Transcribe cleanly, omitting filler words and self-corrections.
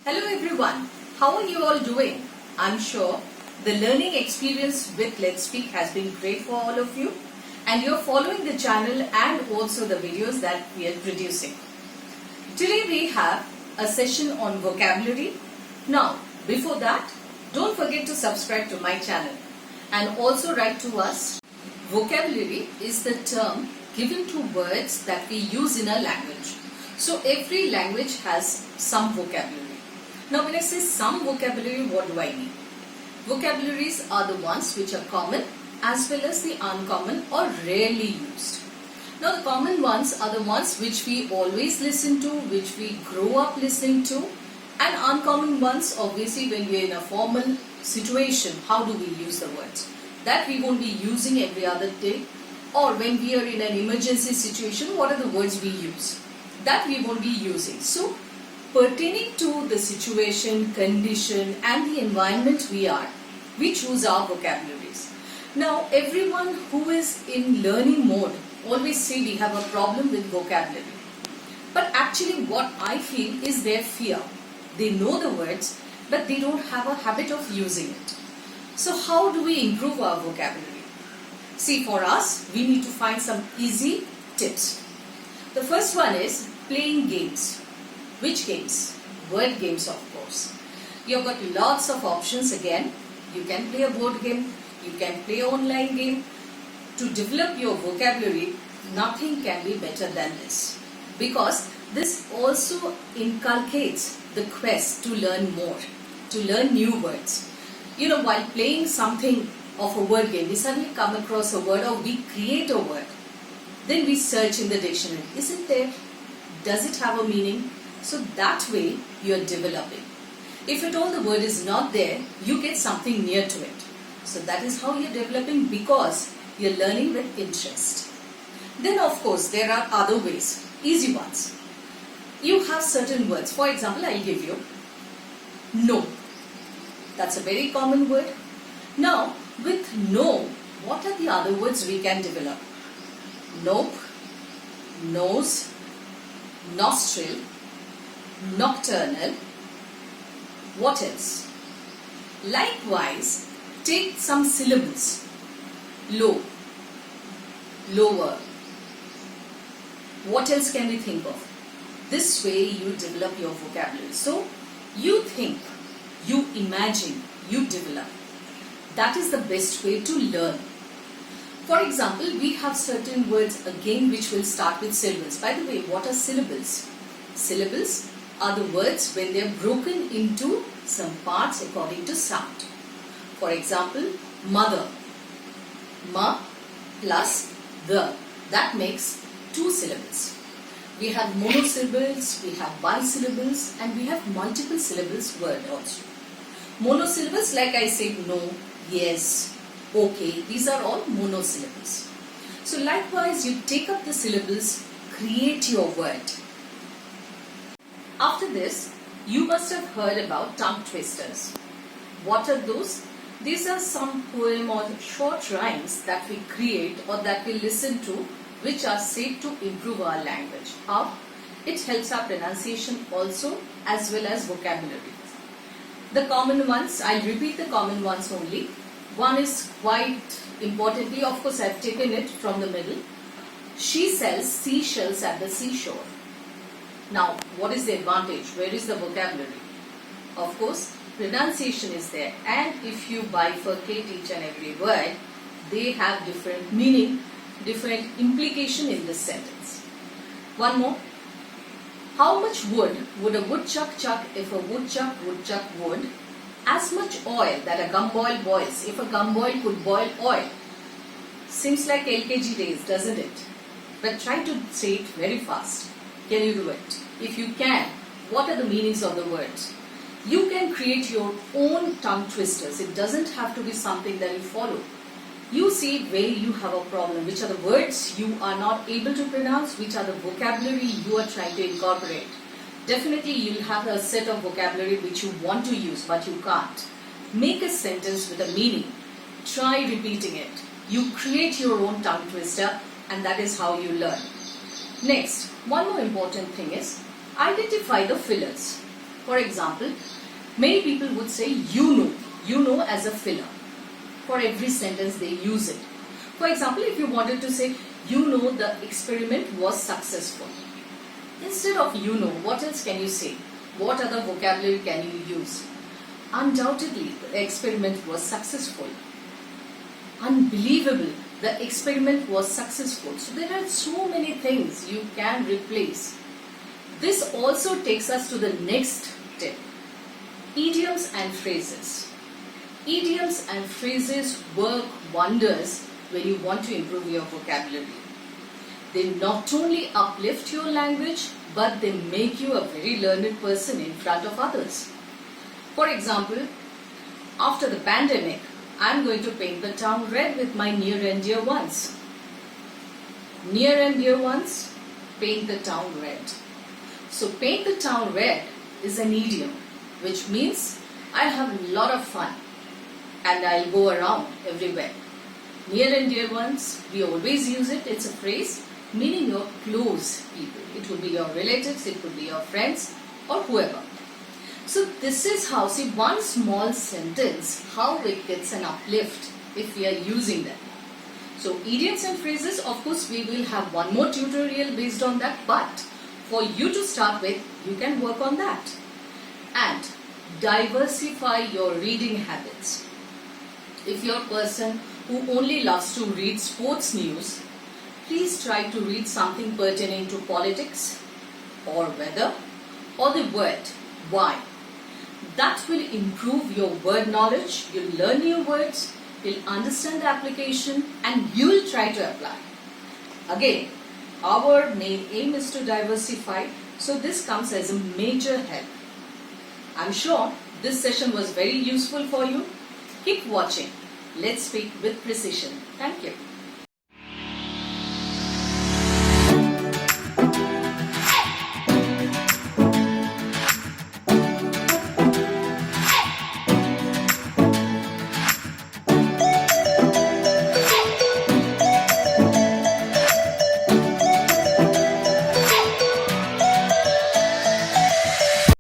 Hello everyone, how are you all doing? I'm sure the learning experience with Let's Speak has been great for all of you and you're following the channel and also the videos that we are producing. Today we have a session on vocabulary. Now, before that, don't forget to subscribe to my channel and also write to us. Vocabulary is the term given to words that we use in a language. So every language has some vocabulary. Now when I say some vocabulary, what do I mean? Vocabularies are the ones which are common as well as the uncommon or rarely used. Now the common ones are the ones which we always listen to, which we grow up listening to, and uncommon ones obviously when we are in a formal situation, how do we use the words? That we won't be using every other day, or when we are in an emergency situation, what are the words we use? That we won't be using. So pertaining to the situation, condition and the environment we choose our vocabularies. Now everyone who is in learning mode always say we have a problem with vocabulary. But actually what I feel is their fear. They know the words but they don't have a habit of using it. So how do we improve our vocabulary? See, for us we need to find some easy tips. The first one is playing games. Which games? Word games, of course. You've got lots of options again. You can play a board game, you can play an online game. To develop your vocabulary, nothing can be better than this. Because this also inculcates the quest to learn more, to learn new words. You know, while playing something of a word game, we suddenly come across a word or we create a word. Then we search in the dictionary. Is it there? Does it have a meaning? So that way you are developing. If at all the word is not there, you get something near to it. So that is how you are developing, because you are learning with interest. Then of course there are other ways, easy ones. You have certain words. For example, I will give you no. That's a very common word. Now with no, what are the other words we can develop? Nope, nose, nostril, nocturnal. What else? Likewise, take some syllables. Low, lower. What else can we think of? This way you develop your vocabulary. So you think, you imagine, you develop. That is the best way to learn. For example, we have certain words again which will start with syllables. By the way, what are syllables? Syllables are the words when they are broken into some parts according to sound. For example, mother. Ma plus the. That makes two syllables. We have monosyllables, we have bisyllables, and we have multiple syllables word also. Monosyllables, like I said, no, yes, okay, these are all monosyllables. So likewise, you take up the syllables, create your word. After this, you must have heard about tongue twisters. What are those? These are some poem or short rhymes that we create or that we listen to, which are said to improve our language. How? It helps our pronunciation also as well as vocabulary. The common ones, I'll repeat the common ones only. One is quite importantly, of course I've taken it from the middle. She sells seashells at the seashore. Now, what is the advantage? Where is the vocabulary? Of course, pronunciation is there. And if you bifurcate each and every word, they have different meaning, different implication in this sentence. One more. How much wood would a woodchuck chuck if a woodchuck would? As much oil that a gumboil boils if a gumboil could boil oil. Seems like LKG days, doesn't it? But try to say it very fast. Can you do it? If you can, what are the meanings of the words? You can create your own tongue twisters. It doesn't have to be something that you follow. You see where you have a problem, which are the words you are not able to pronounce, which are the vocabulary you are trying to incorporate. Definitely you'll have a set of vocabulary which you want to use but you can't. Make a sentence with a meaning. Try repeating it. You create your own tongue twister and that is how you learn. Next, one more important thing is identify the fillers. For example, many people would say you know as a filler. For every sentence they use it. For example, if you wanted to say, you know the experiment was successful. Instead of you know, what else can you say? What other vocabulary can you use? Undoubtedly, the experiment was successful. Unbelievable, the experiment was successful. So there are so many things you can replace. This also takes us to the next tip. Idioms and phrases. Idioms and phrases work wonders when you want to improve your vocabulary. They not only uplift your language, but they make you a very learned person in front of others. For example, after the pandemic, I am going to paint the town red with my near and dear ones. Near and dear ones, paint the town red. So paint the town red is an idiom, which means I have a lot of fun and I'll go around everywhere. Near and dear ones, we always use it. It's a phrase meaning your close people. It could be your relatives, it could be your friends or whoever. So this is how, see, one small sentence, how it gets an uplift if we are using them. So idioms and phrases, of course, we will have one more tutorial based on that, but for you to start with, you can work on that. And diversify your reading habits. If you're a person who only loves to read sports news, please try to read something pertaining to politics or weather or the word why. That will improve your word knowledge, you'll learn new words, you'll understand the application and you'll try to apply. Again, our main aim is to diversify, so this comes as a major help. I'm sure this session was very useful for you. Keep watching. Let's speak with precision. Thank you.